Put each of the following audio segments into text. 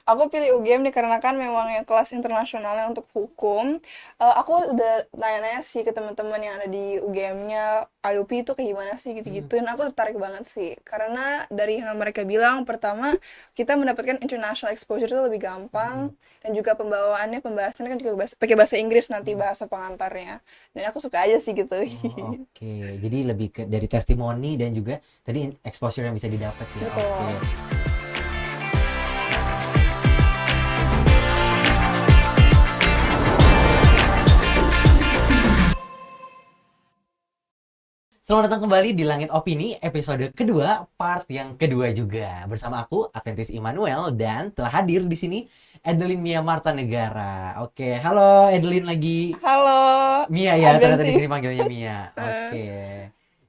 Aku pilih UGM dikarenakan memang yang kelas internasionalnya untuk hukum. Aku udah nanya-nanya sih ke teman-teman yang ada di UGM-nya, IUP itu kayak gimana sih Hmm. gitu-gituin. Aku tertarik banget sih. Karena dari yang mereka bilang, pertama kita mendapatkan international exposure itu lebih Hmm. gampang. Dan juga pembawaannya, pembahasannya kan juga pakai bahasa Inggris nanti Hmm. bahasa pengantarnya. Dan aku suka aja sih gitu. Oh, oke. Jadi lebih ke dari testimoni dan juga tadi exposure yang bisa didapat ya. Oke. Betul. Selamat datang kembali di Langit Opini episode kedua, part yang kedua juga. Bersama aku Adventis Immanuel dan telah hadir di sini Edelin Mia Marta Negara. Oke, halo Edelin lagi. Halo, Mia ya, ternyata di Adventi. sini panggilnya Mia. Oke.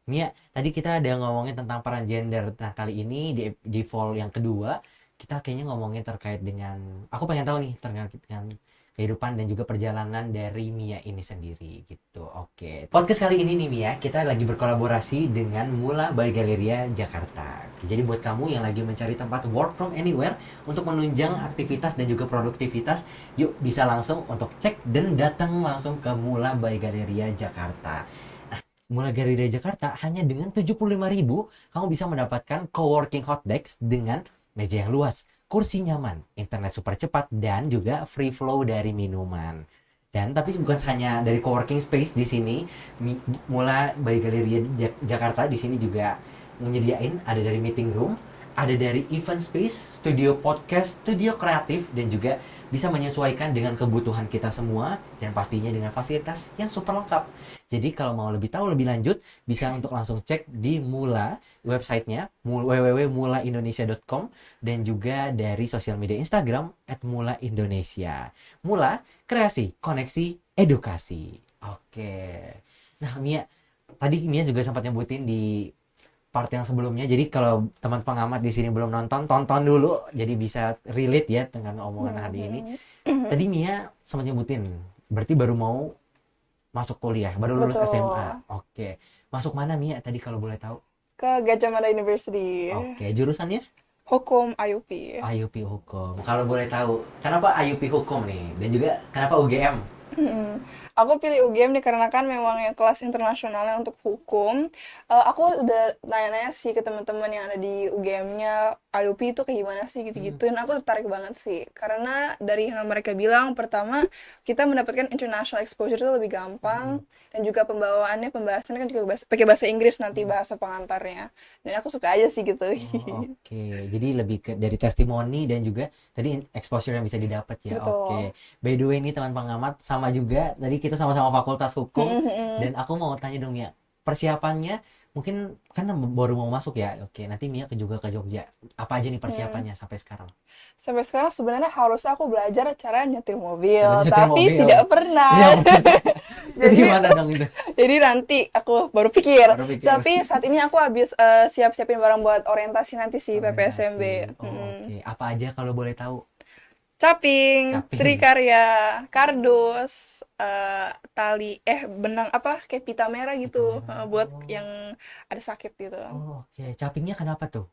Mia, tadi kita ada ngomongin tentang peran gender. Nah, kali ini di fall yang kedua, kita kayaknya ngomongin terkait dengan aku pengen tahu nih terkait dengan kehidupan dan juga perjalanan dari Mia ini sendiri gitu. Oke. Podcast kali ini nih Mia, kita lagi berkolaborasi dengan Mula by Galleria Jakarta. Jadi buat kamu yang lagi mencari tempat work from anywhere untuk menunjang aktivitas dan juga produktivitas, yuk bisa langsung untuk cek dan datang langsung ke Mula by Galleria Jakarta. Mula Galleria Jakarta hanya dengan 75.000 kamu bisa mendapatkan coworking hot desk dengan meja yang luas, kursi nyaman, internet super cepat dan juga free flow dari minuman. Dan tapi bukan hanya dari coworking space di sini, Mula by Galleria Jakarta di sini juga menyediain ada dari meeting room, ada dari event space, studio podcast, studio kreatif dan juga bisa menyesuaikan dengan kebutuhan kita semua dan pastinya dengan fasilitas yang super lengkap. Jadi kalau mau lebih tahu lebih lanjut bisa untuk langsung cek di Mula websitenya www.mulaindonesia.com dan juga dari sosial media Instagram @mulaindonesia. Mula, kreasi, koneksi, edukasi. Oke. Nah, Mia, tadi Mia juga sempat nyebutin di part yang sebelumnya. Jadi kalau teman pengamat di sini belum nonton, tonton dulu jadi bisa relate ya dengan omongan hari ini. Mhm. Tadi Mia sempat nyebutin, berarti baru mau masuk kuliah, baru lulus SMA. Betul. Oke. Masuk mana Mia tadi kalau boleh tahu? Ke Gajah Mada University. Oke, jurusannya Hukum IUP. IUP Hukum. Kalau boleh tahu, kenapa IUP Hukum nih? Dan juga kenapa UGM? Mhm. Aku pilih UGM dikarenakan memang yang kelas internasionalnya untuk hukum. Aku udah nanya-nanya sih ke teman-teman yang ada di UGM-nya, IUP itu kayak gimana sih Hmm. gitu-gituin. Aku tertarik banget sih. Karena dari yang mereka bilang, pertama kita mendapatkan international exposure itu lebih Hmm. gampang. Dan juga pembawaannya, pembahasannya kan juga pakai bahasa Inggris nanti Hmm. bahasa pengantarnya. Dan aku suka aja sih gitu. Oh, oke. Jadi lebih ke dari testimoni dan juga tadi exposure yang bisa didapat ya. Betul. Oke. By the way ini teman pengamat sama juga. Tadi kita sama-sama Fakultas Hukum Mhm, mhm. dan aku mau tanya dong ya. Persiapannya mungkin kan baru mau masuk ya. Oke, nanti Mia juga ke Jogja. Apa aja nih Mhm. persiapannya sampai sekarang? Sampai sekarang sebenarnya harusnya aku belajar cara nyetir mobil, Cara nyetir tapi mobil. tidak pernah. Ya ampun. Itu Jadi gimana dong itu? jadi nanti aku baru pikir. Baru pikir. Tapi saat ini aku habis siap-siapin barang buat orientasi nanti sih PPSMB. Orientasi. Oh, Mm-mm. oke. Apa aja kalau boleh tahu? Caping, Caping. trikarya, kardus, tali, benang apa kayak pita merah Pita gitu, merah. buat Oh. yang ada sakit gitu. Oh, oke. Capingnya kenapa tuh?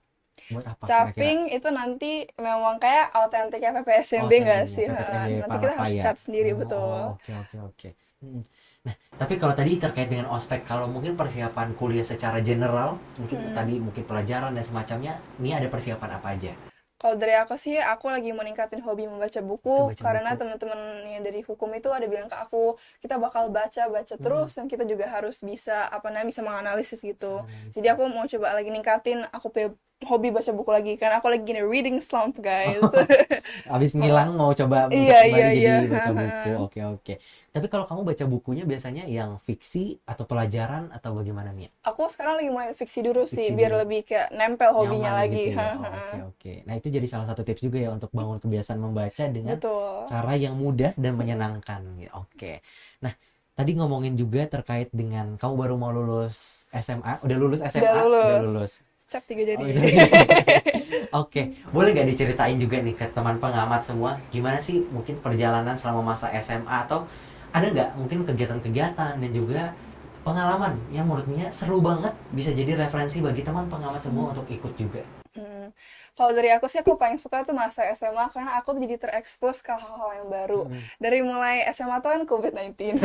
Buat apa kira-kira? Caping itu nanti memang kayak autentiknya Oh, PPSMB nggak tentunya sih? PPSMB Nanti kita Palapa harus ya. cat sendiri, Oh, oh, betul. oke oke oke. Hmm. Nah, tapi kalau tadi terkait dengan ospek, kalau mungkin persiapan kuliah secara general, mungkin Hmm. tadi mungkin pelajaran dan semacamnya, ini ada persiapan apa aja? Kalau dari aku sih, aku lagi mau ningkatin hobi membaca Oke, buku baca karena buku. teman-teman yang dari hukum itu ada bilang ke aku, kita bakal baca-baca Hmm, terus dan kita juga harus bisa apa namanya bisa menganalisis gitu. Jadi analisis. aku mau coba lagi ningkatin aku punya hobi baca buku lagi karena aku lagi gini reading slump, guys. Habis Heeh. ngilang mau coba untuk Iya, iya, kembali iya. jadi baca buku. Oke oke. Tapi kalau kamu baca bukunya biasanya yang fiksi atau pelajaran atau bagaimana Mia? Aku sekarang lagi main fiksi dulu sih Fiksi biar dulu. lebih kayak nempel hobinya Nyaman lagi. gitu ya. Oh, oke oke. Nah, itu jadi salah satu tips juga ya untuk bangun kebiasaan membaca dengan Betul. cara yang mudah dan menyenangkan. Ya, oke. Nah, tadi ngomongin juga terkait dengan kamu baru mau lulus SMA, udah lulus Udah SMA, udah lulus. lulus. Cap 3 Oh, jari. itu. Oke, boleh nggak diceritain juga nih ke teman pengamat semua, gimana sih mungkin perjalanan selama masa SMA atau ada nggak mungkin kegiatan-kegiatan dan juga pengalaman yang menurut Mia seru banget bisa jadi referensi bagi teman pengamat semua untuk ikut juga. Kalau dari aku sih, aku paling suka tuh masa SMA karena aku tuh jadi terekspos ke hal-hal yang baru. Mm-mm. Dari mulai SMA tuh kan COVID-19.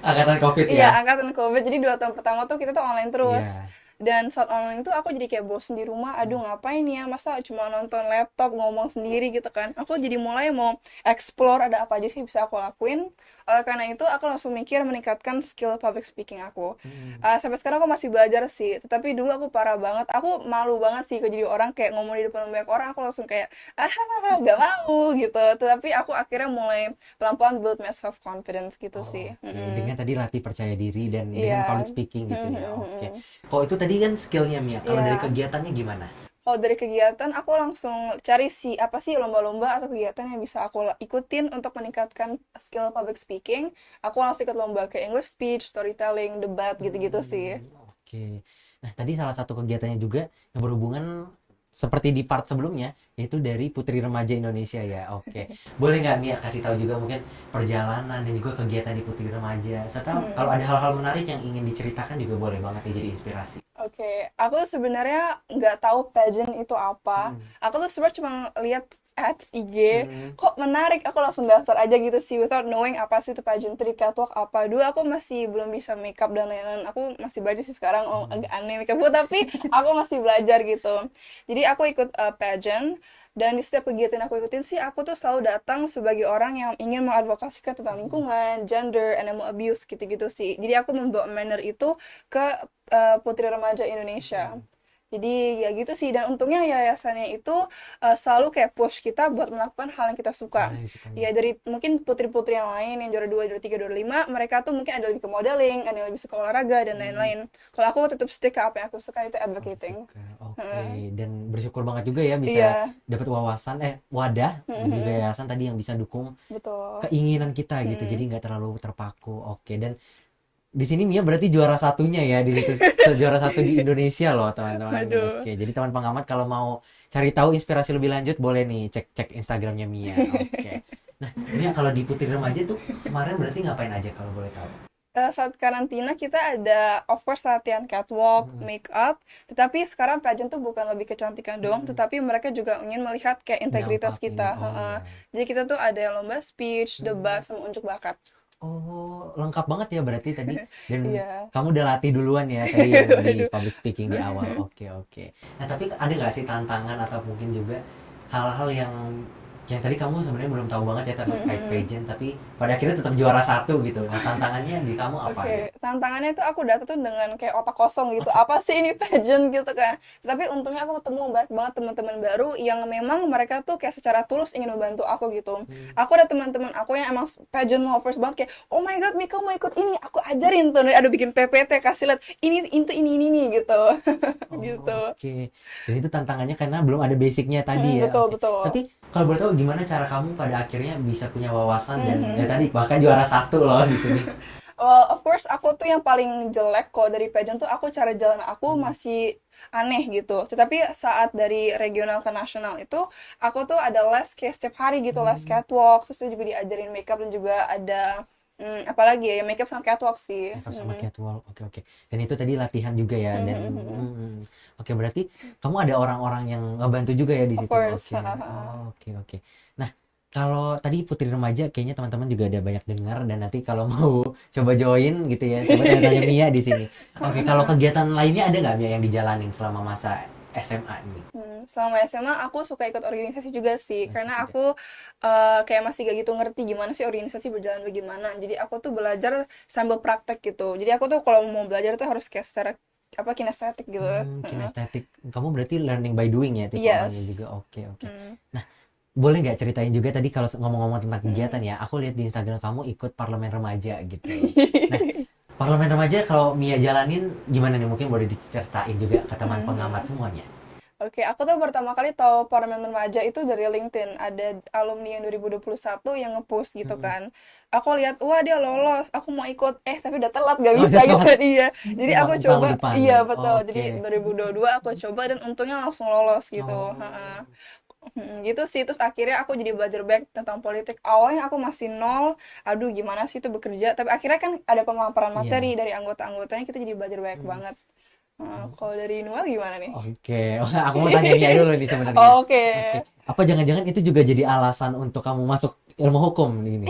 Angkatan COVID Iya, ya. angkatan COVID. Jadi 2 tahun pertama tuh kita tuh online terus. Iya. Dan saat online itu aku jadi kayak bosen di rumah. Aduh, ngapain ya? Masa cuma nonton laptop, ngomong sendiri gitu kan. Aku jadi mulai mau explore ada apa aja sih bisa aku lakuin. Karena itu aku langsung mikir meningkatkan skill public speaking aku. Mm-mm. Sampai sekarang aku masih belajar sih. Tetapi dulu aku parah banget. Aku malu banget sih kalau jadi orang kayak ngomong di depan banyak orang. Aku langsung kayak, gak mau gitu. Tetapi aku akhirnya mulai pelan-pelan build my self confidence gitu sih. Oke, dengan tadi latih percaya diri dan dengan public Iya. speaking gitu ya. Oke. Kalau itu tadi kan skillnya Mia. Kalau dari Iya. kegiatannya gimana? Kalau dari kegiatan, aku langsung cari sih apa sih lomba-lomba atau kegiatan yang bisa aku ikutin untuk meningkatkan skill public speaking. Aku langsung ikut lomba kayak English speech, storytelling, debat gitu-gitu sih. Oke. Nah, tadi salah satu kegiatannya juga yang berhubungan seperti di part sebelumnya, yaitu dari Putri Remaja Indonesia ya. Oke. Boleh nggak Mia kasih tahu juga mungkin perjalanan dan juga kegiatan di Putri Remaja, serta kalau ada hal-hal menarik yang ingin diceritakan juga boleh banget nih jadi inspirasi. Oke, aku tuh sebenarnya nggak tahu pageant itu apa. Hmm. Aku tuh sebenarnya cuma lihat ads IG, Hmm. kok menarik, aku langsung daftar aja gitu sih, without knowing apa sih itu pageantry, catwalk apa. Dulu aku masih belum bisa makeup dan lain-lain. Aku masih belajar sih sekarang, agak aneh makeup tapi aku masih belajar gitu. Jadi aku ikut pageant, dan di setiap kegiatan aku ikutin sih, aku tuh selalu datang sebagai orang yang ingin mengadvokasikan tentang lingkungan, gender, animal abuse gitu-gitu sih. Jadi aku membawa manner itu ke Putri Remaja Indonesia. Jadi ya gitu sih, dan untungnya yayasannya itu selalu kayak push kita buat melakukan hal yang kita suka. Hal yang disukai. Ya dari mungkin putri-putri yang lain yang juara 2, juara 3, juara 5, mereka tuh mungkin ada lebih ke modeling, ada yang lebih suka olahraga dan lain-lain. Kalau aku tetap stick ke apa yang aku suka, itu advocating. Suka. Oke, dan bersyukur banget juga ya bisa Iya, dapat wawasan wadah dan juga yayasan tadi yang bisa dukung betul. keinginan kita gitu. Jadi nggak terlalu terpaku. Oke, dan di sini Mia berarti juara satunya ya di situ, juara satu di Indonesia loh teman-teman. Waduh. Oke, jadi teman pengamat kalau mau cari tahu inspirasi lebih lanjut boleh nih cek Instagramnya Mia. Oke. Nah, Mia kalau di Putri Remaja tuh kemarin berarti ngapain aja kalau boleh tahu? Saat karantina kita ada of course latihan catwalk, Hmm. make up, tetapi sekarang pageant tuh bukan lebih kecantikan doang, tetapi mereka juga ingin melihat kayak integritas Dampak ini, kita. oh Heeh. ya. Jadi kita tuh ada yang lomba speech, debat, sama unjuk bakat. Oh, lengkap banget ya berarti tadi. Dan Iya. kamu udah latih duluan ya tadi yang di Waduh. public speaking di awal. Oke, oke. Nah, tapi ada nggak sih tantangan atau mungkin juga hal-hal yang tadi kamu sebenarnya belum tahu banget ya terkait pageant, tapi pada akhirnya tetap juara satu gitu. Nah, tantangannya di kamu apa gitu? Oke, tantangannya tuh aku datang tuh dengan kayak otak kosong gitu. Apa sih ini pageant gitu kan. Tapi untungnya aku ketemu banyak banget teman-teman baru yang memang mereka tuh kayak secara tulus ingin membantu aku gitu. Aku ada teman-teman aku yang emang pageant lovers banget kayak, "Oh my god, Mika mau ikut ini." Aku ajarin tuh, ada bikin PPT, kasih lihat ini nih gitu. Gitu. Oh, oke. Dan itu tantangannya karena belum ada basicnya tadi ya. Betul, Oke. betul. Tapi kalau boleh tahu gimana cara kamu pada akhirnya bisa punya wawasan dan ya tadi bahkan juara satu loh di sini. Well, of course aku tuh yang paling jelek kok dari pageant tuh, aku cara jalan aku masih aneh gitu. Tetapi saat dari regional ke nasional itu, aku tuh ada les kayak setiap hari gitu, les catwalk, terus juga diajarin makeup, dan juga ada apalagi ya, makeup sama catwalk sih. Makeup sama catwalk. Oke, oke. Dan itu tadi latihan juga ya dan oke berarti kamu ada orang-orang yang ngebantu juga ya di Of situ. course. Oke. Oh, oke, oke. Nah, kalau tadi Putri Remaja kayaknya teman-teman juga ada banyak dengar dan nanti kalau mau coba join gitu ya, coba tanya-tanya Mia di sini. Oke, kalau kegiatan lainnya ada nggak Mia yang dijalanin selama masa SMA ini? Selama SMA aku suka ikut organisasi juga sih, karena Juga. aku kayak masih gak gitu ngerti gimana sih organisasi berjalan bagaimana. Jadi aku tuh belajar sambil praktek gitu. Jadi aku tuh kalau mau belajar tuh harus kayak secara apa kinestetik gitu. Kinestetik. Kamu berarti learning by doing ya tipe orangnya juga. Yes. Oke, oke. Nah, boleh nggak ceritain juga tadi kalau ngomong-ngomong tentang Hmm. kegiatan ya, aku lihat di Instagram kamu ikut parlemen remaja gitu. Nah, parlemen remaja kalau Mia jalanin gimana nih? Mungkin boleh diceritain juga ke teman pengamat semuanya. Oke, aku tuh pertama kali tahu Parlemen Remaja itu dari LinkedIn. Ada alumni yang 2021 yang nge-post gitu kan. Aku lihat, wah dia lolos, aku mau ikut. Tapi udah telat, gak Oh, bisa udah gitu telat. kan. Iya. Jadi aku Tahun coba, depan. iya betul. Jadi Oke. 2022 aku coba dan untungnya langsung lolos gitu. Oh. Ha-ha. Gitu sih, terus akhirnya aku jadi belajar banyak tentang politik. Awalnya aku masih nol, aduh gimana sih itu bekerja. Tapi akhirnya kan ada pemaparan Iya. materi dari anggota-anggotanya, kita jadi belajar banyak banget. Kalau dari Noel gimana nih? Oke, wah, aku mau tanya Mia dulu nih sebenarnya. Oke. Oke, apa jangan-jangan itu juga jadi alasan untuk kamu masuk ilmu hukum ini?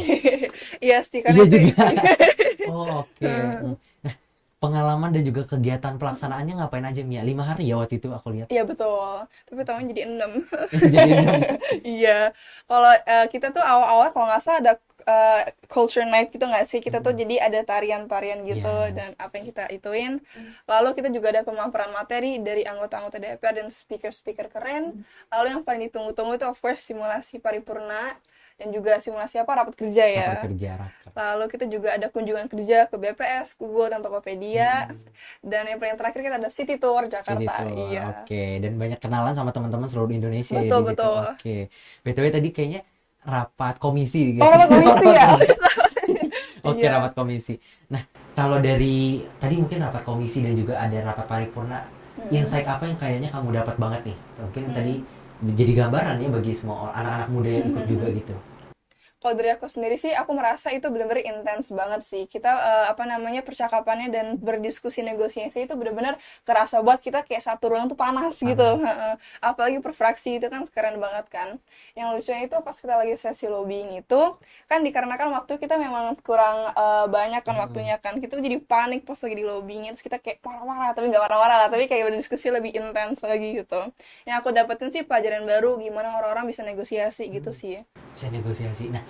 Iya sih, karena Iya itu. juga. Oh, oke. Nah, pengalaman dan juga kegiatan pelaksanaannya ngapain aja Mia? 5 hari ya waktu itu aku lihat. Iya betul, tapi tahun jadi 6. Jadi 6. Iya, kalau kita tuh awal-awal kalau nggak salah ada culture night gitu nggak sih? Kita tuh jadi ada tarian-tarian gitu Iya. dan apa yang kita ituin. Lalu kita juga ada pemaparan materi dari anggota-anggota DPR dan speaker-speaker keren. Lalu yang paling ditunggu-tunggu itu of course simulasi paripurna dan juga simulasi apa rapat kerja ya. Rapat kerja rapat. Lalu kita juga ada kunjungan kerja ke BPS, Google, dan Tokopedia. Dan yang paling terakhir kita ada City Tour Jadi Jakarta. itu, Iya. oke. Dan banyak kenalan sama teman-teman seluruh Indonesia ya Betul, di situ. betul. Oke. BTW tadi kayaknya rapat komisi Oh, guys. apa komisi ya? Oke, Iya. rapat komisi. Nah, kalau dari tadi mungkin rapat komisi dan juga ada rapat paripurna, insight apa yang kayaknya kamu dapat banget nih? Mungkin tadi jadi gambaran ya bagi semua anak-anak muda yang ikut juga gitu. Kalau dari aku sendiri sih, aku merasa itu benar-benar intens banget sih. Kita apa namanya percakapannya dan berdiskusi negosiasi itu benar-benar kerasa buat kita kayak satu ruang tuh panas gitu. Heeh. Apalagi per fraksi itu kan keren banget kan. Yang lucunya itu pas kita lagi sesi lobbying itu kan dikarenakan waktu kita memang kurang banyak kan waktunya kan. Kita tuh jadi panik pas lagi di lobbying terus kita kayak marah-marah tapi nggak marah-marah lah, tapi kayak berdiskusi lebih intens lagi gitu. Yang aku dapetin sih pelajaran baru gimana orang-orang bisa negosiasi gitu sih. Bisa negosiasi. Nah,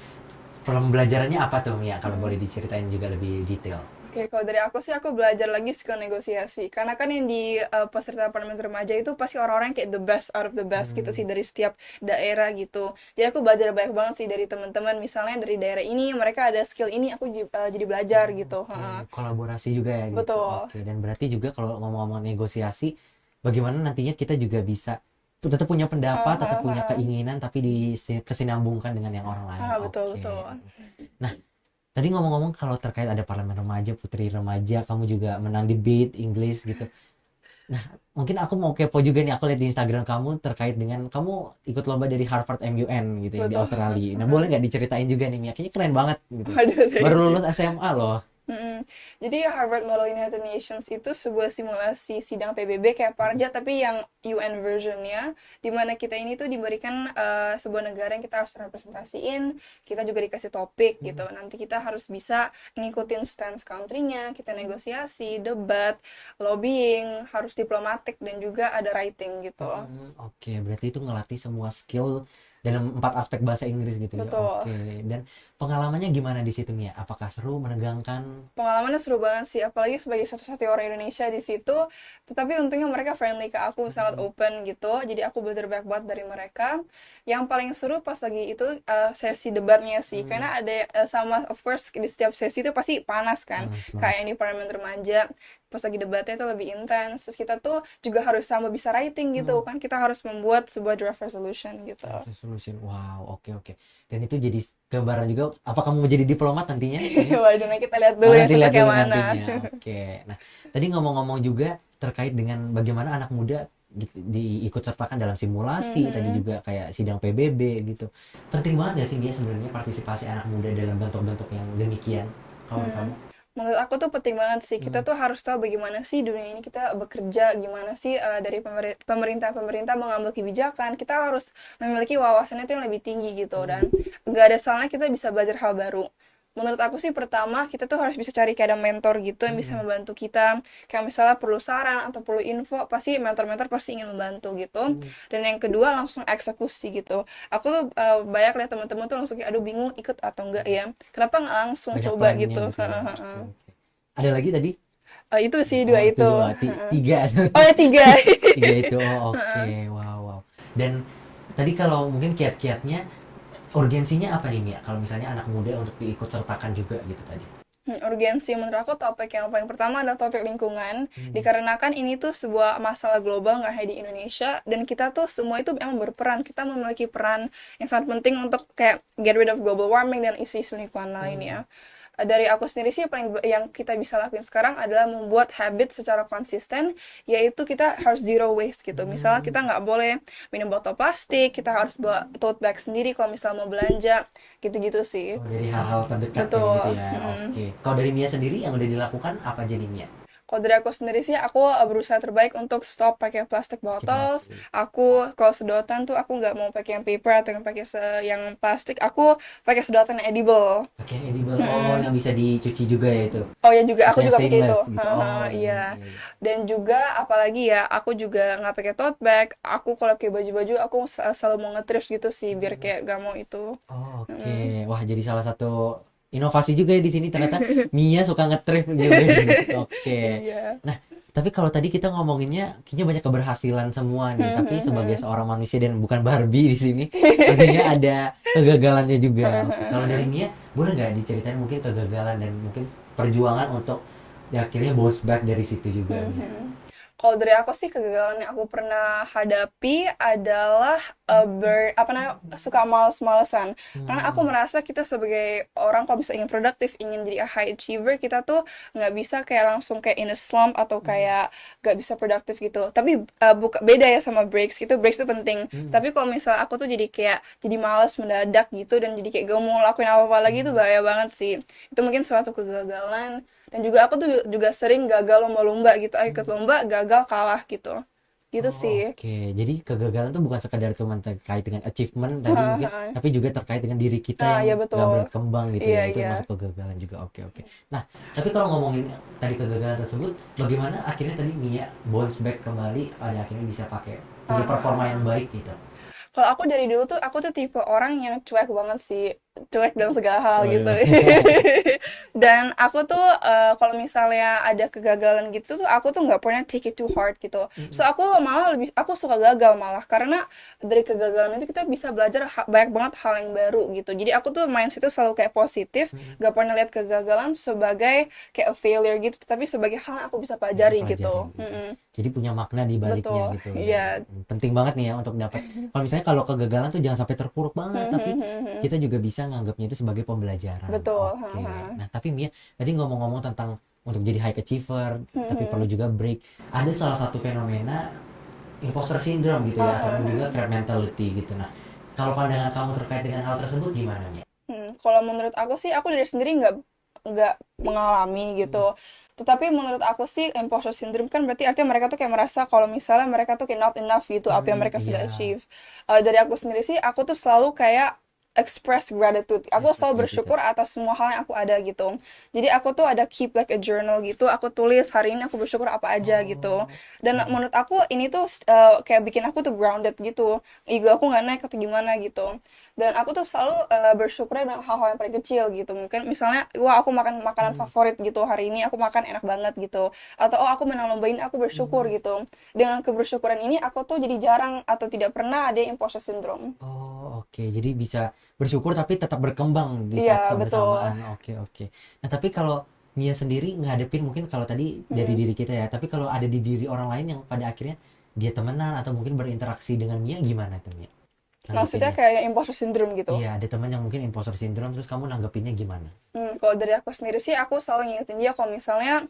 pembelajarannya apa tuh Mia? Kalau boleh diceritain juga lebih detail. Oke, kalau dari aku sih aku belajar lagi skill negosiasi. Karena kan yang di peserta parlemen remaja itu pasti orang-orang yang kayak the best out of the best gitu sih dari setiap daerah gitu. Jadi aku belajar banyak banget sih dari teman-teman. Misalnya dari daerah ini mereka ada skill ini, aku jadi belajar gitu. Heeh. Kolaborasi juga ya gitu. Betul. Oke, dan berarti juga kalau ngomong-ngomong negosiasi, bagaimana nantinya kita juga bisa tetap punya pendapat, tetap punya keinginan, tapi kesinambungkan dengan yang orang lain. Betul, Oke. betul. Nah, tadi ngomong-ngomong kalau terkait ada parlemen remaja, putri remaja, kamu juga menang debate Inggris gitu. Nah, mungkin aku mau kepo juga nih, aku lihat di Instagram kamu terkait dengan kamu ikut lomba dari Harvard MUN gitu ya di Betul. Australia. Nah, boleh nggak diceritain juga nih, Mia? Kayaknya keren banget gitu. Aduh, Baru lulus SMA loh. Jadi Harvard Model United Nations itu sebuah simulasi sidang PBB kayak Parja tapi yang UN versionnya, dimana kita ini tuh diberikan sebuah negara yang kita harus representasiin, kita juga dikasih topik gitu. Nanti kita harus bisa ngikutin stance country-nya, kita negosiasi, debat, lobbying, harus diplomatik dan juga ada writing gitu. Oke, berarti itu ngelatih semua skill dalam 4 aspek bahasa Inggris gitu ya. Betul. Oke, dan pengalamannya gimana di situ Mia? Apakah seru, menegangkan? Pengalamannya seru banget sih, apalagi sebagai satu-satunya orang Indonesia di situ. Tetapi untungnya mereka friendly ke aku, sangat open gitu. Jadi aku belajar banyak banget dari mereka. Yang paling seru pas lagi itu sesi debatnya sih, karena ada sama of course di setiap sesi itu pasti panas kan, Panas banget. kayak yang di parlemen remaja. Pas lagi debatnya itu lebih intens. Terus kita tuh juga harus sama bisa writing gitu kan, kita harus membuat sebuah draft resolution gitu. Resolution. Wow, oke. Dan itu jadi gambaran juga apa kamu mau jadi diplomat nantinya? Waduh, nah kita lihat dulu yang Nanti lihat cocok yang dulu mana. nantinya. Oke. Nah, tadi ngomong-ngomong juga terkait dengan bagaimana anak muda diikut sertakan dalam simulasi, tadi juga kayak sidang PBB gitu. Penting banget gak sih dia sebenarnya partisipasi anak muda dalam bentuk-bentuk yang demikian? Kalau kamu? Menurut aku tuh penting banget sih. Kita tuh harus tahu bagaimana sih dunia ini kita bekerja, gimana sih dari pemerintah mengambil kebijakan. Kita harus memiliki wawasannya itu yang lebih tinggi gitu dan nggak ada salahnya kita bisa belajar hal baru. Menurut aku sih pertama kita tuh harus bisa cari kayak ada mentor gitu yang bisa membantu kita. Kayak misalnya perlu saran atau perlu info, pasti mentor-mentor pasti ingin membantu gitu. Dan yang kedua langsung eksekusi gitu. Aku tuh banyak lihat teman-teman tuh langsung kayak aduh bingung ikut atau enggak ya. Kenapa nggak langsung Banyak coba perannya gitu. gitu ya. Oke. Ada lagi tadi? Itu sih dua Oh, itu. dua. Tiga. Oh ya tiga. Tiga itu. Oh, oke. Wow. Dan tadi kalau mungkin kiat-kiatnya urgensinya apa nih Mia? Kalau misalnya anak muda untuk diikut sertakan juga gitu tadi. Urgensi menurut aku topik yang paling pertama adalah topik lingkungan, dikarenakan ini tuh sebuah masalah global nggak hanya di Indonesia dan kita tuh semua itu memang berperan, kita memiliki peran yang sangat penting untuk kayak get rid of global warming dan isu-isu lingkungan lainnya. Dari aku sendiri sih yang kita bisa lakuin sekarang adalah membuat habit secara konsisten, yaitu kita harus zero waste gitu. Misalnya kita nggak boleh minum botol plastik, kita harus bawa tote bag sendiri kalau misalnya mau belanja, gitu-gitu sih. Oh, dari hal-hal terdekat Betul. gitu ya. Oke. Kalau dari Mia sendiri yang udah dilakukan apa jadi Mia? Kalau dari aku sendiri sih, aku berusaha terbaik untuk stop pakai plastic Pakai bottles. plastik. Aku kalau sedotan tuh aku nggak mau pakai yang paper atau yang pakai yang plastik. Aku pakai sedotan yang edible. Pakai yang edible. Oh, Mm-mm. yang bisa dicuci juga ya itu. Oh ya juga, Atau aku yang juga pakai itu. stainless gitu. Oh, Haha, iya, iya. iya, iya. Dan juga apalagi ya, aku juga nggak pakai tote bag. Aku kalau pakai baju-baju, aku selalu mau nge-thrift gitu sih, biar kayak gak mau itu. Oh, oke. Mm-mm. Wah, jadi salah satu inovasi juga ya di sini ternyata Mia suka nge-thrift juga gitu. Oke. Iya. Nah, tapi kalau tadi kita ngomonginnya kayaknya banyak keberhasilan semua nih, tapi sebagai seorang manusia dan bukan Barbie di sini, pastinya ada kegagalannya juga. Oke. Kalau dari Mia, boleh nggak diceritain mungkin kegagalan dan mungkin perjuangan untuk ya akhirnya bounce back dari situ juga, Mia? Mhm. Kalau dari aku sih, kegagalan yang aku pernah hadapi adalah apa namanya, suka males-malesan. Karena aku Hmm. merasa kita sebagai orang kalau bisa ingin produktif, ingin jadi a high achiever, kita tuh nggak bisa kayak langsung kayak in a slump atau kayak nggak bisa produktif gitu. Tapi beda ya sama breaks. Breaks itu penting. Hmm. Tapi kalau misal aku tuh jadi kayak jadi malas mendadak gitu dan jadi kayak gak mau lakuin apa-apa lagi, itu Hmm. bahaya banget sih. Itu mungkin suatu kegagalan. Dan juga aku tuh juga sering gagal lomba-lomba gitu. Ikut lomba, gagal, kalah gitu. Gitu Oh, sih. oke. Jadi kegagalan tuh bukan sekadar cuma terkait dengan achievement tadi mungkin, Haha. tapi juga terkait dengan diri kita Nah, yang ya nggak betul. berkembang gitu Iya, ya. Itu iya. masuk kegagalan juga. Oke, oke. Nah, tapi kalau ngomongin tadi kegagalan tersebut, bagaimana akhirnya tadi Mia bounce back kembali, pada akhirnya bisa pakai punya performa yang Hahaha. baik gitu. Kalau aku dari dulu tuh, aku tuh tipe orang yang cuek banget sih. Cuek dalam segala hal Oh gitu. iya. Dan aku tuh kalau misalnya ada kegagalan gitu tuh, aku tuh nggak pernah take it too hard gitu. So aku malah aku suka gagal malah, karena dari kegagalan itu kita bisa belajar banyak banget hal yang baru gitu. Jadi aku tuh mindset tuh selalu kayak positif, gak pernah lihat kegagalan sebagai kayak a failure gitu, tapi sebagai hal yang aku bisa Bisa pelajari pelajari gitu. gitu. Mm-mm. Jadi punya makna di baliknya Betul. gitu ya. Iya. Penting banget nih ya untuk dapat. Kalau misalnya kalau kegagalan tuh jangan sampai terpuruk banget, tapi kita juga bisa nganggapnya itu sebagai pembelajaran. Betul. Oke. Nah, tapi Mia tadi ngomong-ngomong tentang untuk jadi high achiever, tapi perlu juga break. Ada salah satu fenomena imposter syndrome gitu ya, ataupun juga crab mentality gitu. Nah, kalau pandangan kamu terkait dengan hal tersebut gimana Mia? Kalau menurut aku sih, aku dari sendiri nggak mengalami gitu. Tetapi menurut aku sih, imposter syndrome kan berarti artinya mereka tuh kayak merasa kalau misalnya mereka tuh kayak not enough gitu, apa yang mereka sudah Iya, achieve. Dari aku sendiri sih, aku tuh selalu kayak express gratitude. Aku express selalu gratitude. bersyukur atas semua hal yang aku ada gitu. Jadi aku tuh ada keep like a journal gitu. Aku tulis hari ini aku bersyukur apa aja gitu. Oh, Dan oke. menurut aku ini tuh kayak bikin aku tuh grounded gitu. Ego aku nggak naik atau gimana gitu. Dan aku tuh selalu bersyukur dengan hal-hal yang paling kecil gitu. Mungkin misalnya, wah aku makan makanan favorit gitu, hari ini aku makan enak banget gitu. Atau oh aku menang lomba ini, aku bersyukur gitu. Dengan kebersyukuran ini, aku tuh jadi jarang atau tidak pernah ada imposter syndrome. Oh, oke. Jadi bisa bersyukur tapi tetap berkembang di saat Iya, betul. bersamaan. Oke, oke. Nah, tapi kalau Mia sendiri ngadepin mungkin kalau tadi dari diri kita ya, tapi kalau ada di diri orang lain yang pada akhirnya dia temenan atau mungkin berinteraksi dengan Mia gimana tuh Mia? Maksudnya Nanggepinnya? kayak imposter syndrome gitu. Iya, ada teman yang mungkin imposter syndrome terus kamu nanggepinnya gimana? Kalau dari aku sendiri sih, aku selalu ngingetin dia kalau misalnya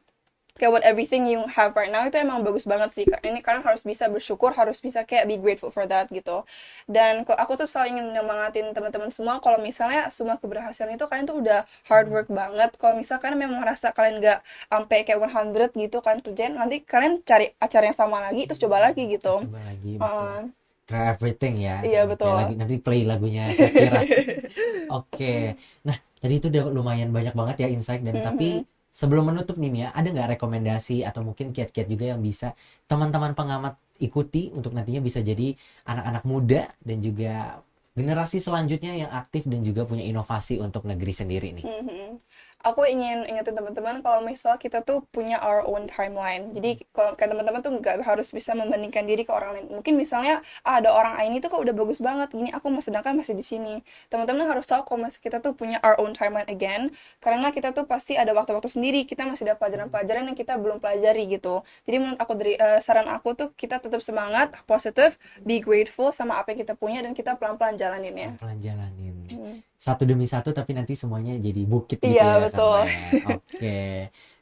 kayak what everything you have right now itu emang bagus banget sih. Ini kalian harus bisa bersyukur, harus bisa kayak be grateful for that gitu. Dan kok aku tuh selalu ingin nyemangatin teman-teman semua kalau misalnya semua keberhasilan itu kalian tuh udah hard work banget. Kalau misalkan memang merasa kalian nggak sampai kayak 100 gitu kan kerjain, nanti kalian cari acara yang sama lagi terus coba lagi gitu. Coba lagi betul. Heeh. Try everything ya. Iya Oke, lagi betul. nanti play lagunya Shakira. Oke. Nah, tadi itu udah lumayan banyak banget ya insight dan tapi sebelum menutup nih Mia, ada nggak rekomendasi atau mungkin kiat-kiat juga yang bisa teman-teman pengamat ikuti untuk nantinya bisa jadi anak-anak muda dan juga generasi selanjutnya yang aktif dan juga punya inovasi untuk negeri sendiri nih. Mhm. Aku ingin ingetin teman-teman kalau misal kita tuh punya our own timeline. Jadi kalau kan teman-teman tuh nggak harus bisa membandingkan diri ke orang lain. Mungkin misalnya ada orang ini tuh kok udah bagus banget, gini aku sedangkan masih di sini. Teman-teman harus tahu kalau kita tuh punya our own timeline again, karena kita tuh pasti ada waktu-waktu sendiri. Kita masih ada pelajaran-pelajaran yang kita belum pelajari gitu. Jadi menurut aku saran aku tuh kita tetap semangat, positif, be grateful sama apa yang kita punya dan kita pelan-pelan jalaninnya. Pelan-pelan jalanin. Hmm. Satu demi satu tapi nanti semuanya jadi bukit gitu Iya, ya betul. karena oke.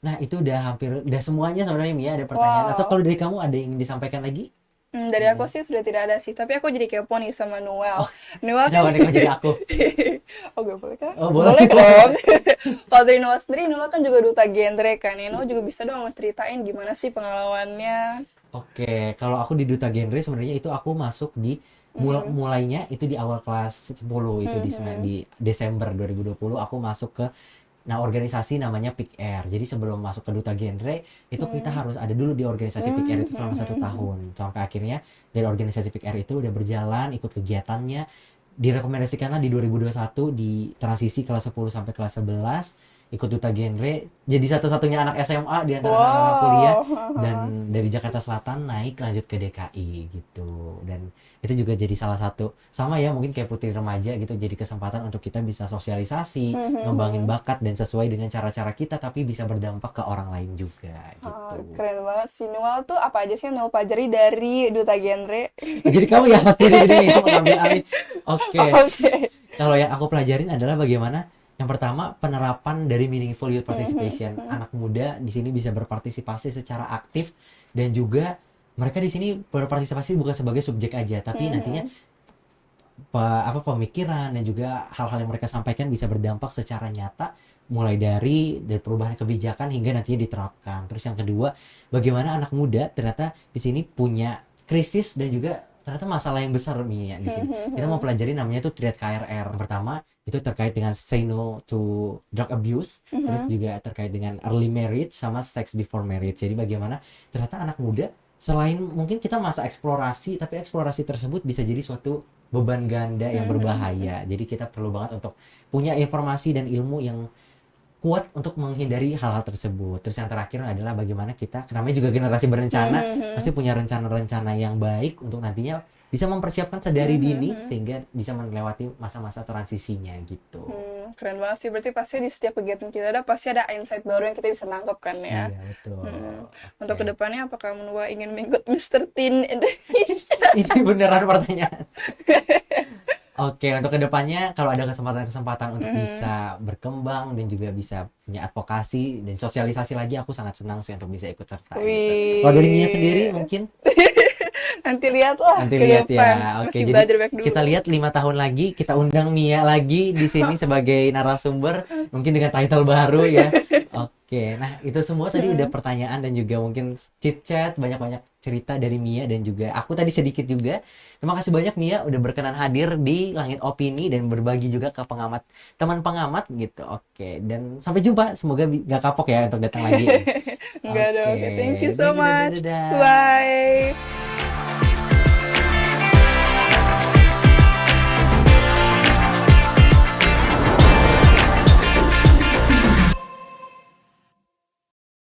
Nah, itu udah hampir udah semuanya sebenarnya Mia ada pertanyaan atau Wow. kalau dari kamu ada yang ingin disampaikan lagi? Dari aku sih sudah tidak ada sih, tapi aku jadi kepo nih sama Noel. Noel kan Kenapa nih kok jadi aku? oh gak boleh kah? Oh, boleh. Boleh dong. Kalau dari Noel sendiri, Noel kan juga duta genre kan ya. Noel juga bisa dong ceritain gimana sih pengalamannya. Oke, kalau aku di duta genre sebenarnya itu aku masuk di mulainya itu di awal kelas 10 itu di Desember 2020 aku masuk ke organisasi namanya Pick Air. Jadi sebelum masuk ke duta genre itu kita harus ada dulu di organisasi Pick Air itu selama 1 tahun. Sampai akhirnya dari organisasi Pick Air itu udah berjalan ikut kegiatannya. Direkomendasikanlah di 2021 di transisi kelas 10 sampai kelas 11 ikut duta genre jadi satu-satunya anak SMA di antara anak kuliah dan dari Jakarta Selatan naik lanjut ke DKI gitu. Dan itu juga jadi salah satu sama ya mungkin kayak Putri Remaja gitu jadi kesempatan untuk kita bisa sosialisasi, ngembangin bakat dan sesuai dengan cara-cara kita tapi bisa berdampak ke orang lain juga gitu. Keren banget sih. Noel tuh apa aja sih yang Noel pelajari dari duta genre? Jadi kamu ya pasti ini yang mengambil alih. Oke. Oke. Kalau yang aku pelajarin adalah bagaimana yang pertama penerapan dari meaningful youth participation. Anak muda di sini bisa berpartisipasi secara aktif dan juga mereka di sini berpartisipasi bukan sebagai subjek aja, tapi nantinya pemikiran dan juga hal-hal yang mereka sampaikan bisa berdampak secara nyata mulai dari perubahan kebijakan hingga nantinya diterapkan. Terus yang kedua, bagaimana anak muda ternyata di sini punya krisis dan juga ternyata masalah yang besar nih ya di sini. Kita mau pelajari namanya tuh triad KRR. Yang pertama itu terkait dengan say no to drug abuse, terus juga terkait dengan early marriage sama sex before marriage. Jadi bagaimana ternyata anak muda selain mungkin kita masa eksplorasi, tapi eksplorasi tersebut bisa jadi suatu beban ganda yang berbahaya. Jadi kita perlu banget untuk punya informasi dan ilmu yang kuat untuk menghindari hal-hal tersebut. Terus yang terakhir adalah bagaimana kita, namanya juga generasi berencana, pasti punya rencana-rencana yang baik untuk nantinya bisa mempersiapkan sedari dini sehingga bisa melewati masa-masa transisinya gitu. Keren banget sih. Berarti pasti di setiap kegiatan kita ada pasti ada insight baru yang kita bisa nangkep kan ya. Iya betul. Untuk kedepannya apakah Menua ingin mengikut Mr. Teen Indonesia? Ini beneran pertanyaan. Oke, untuk kedepannya kalau ada kesempatan-kesempatan untuk bisa berkembang dan juga bisa punya advokasi dan sosialisasi lagi, aku sangat senang sih untuk bisa ikut serta. Gitu. Kalau dari Mia sendiri mungkin? Nanti lihatlah Nanti ke lihat depan. ya. Oke, Masih jadi belajar back dulu. kita lihat 5 tahun lagi kita undang Mia lagi di sini sebagai narasumber, mungkin dengan title baru ya. Oke, nah itu semua tadi udah pertanyaan dan juga mungkin chit-chat, banyak-banyak cerita dari Mia dan juga aku tadi sedikit juga. Terima kasih banyak Mia udah berkenan hadir di Langit Opini dan berbagi juga ke teman pengamat gitu. Oke, dan sampai jumpa. Semoga gak kapok ya untuk datang lagi. Enggak dong. Oke. Thank you so Dadah, much. dadah. Bye.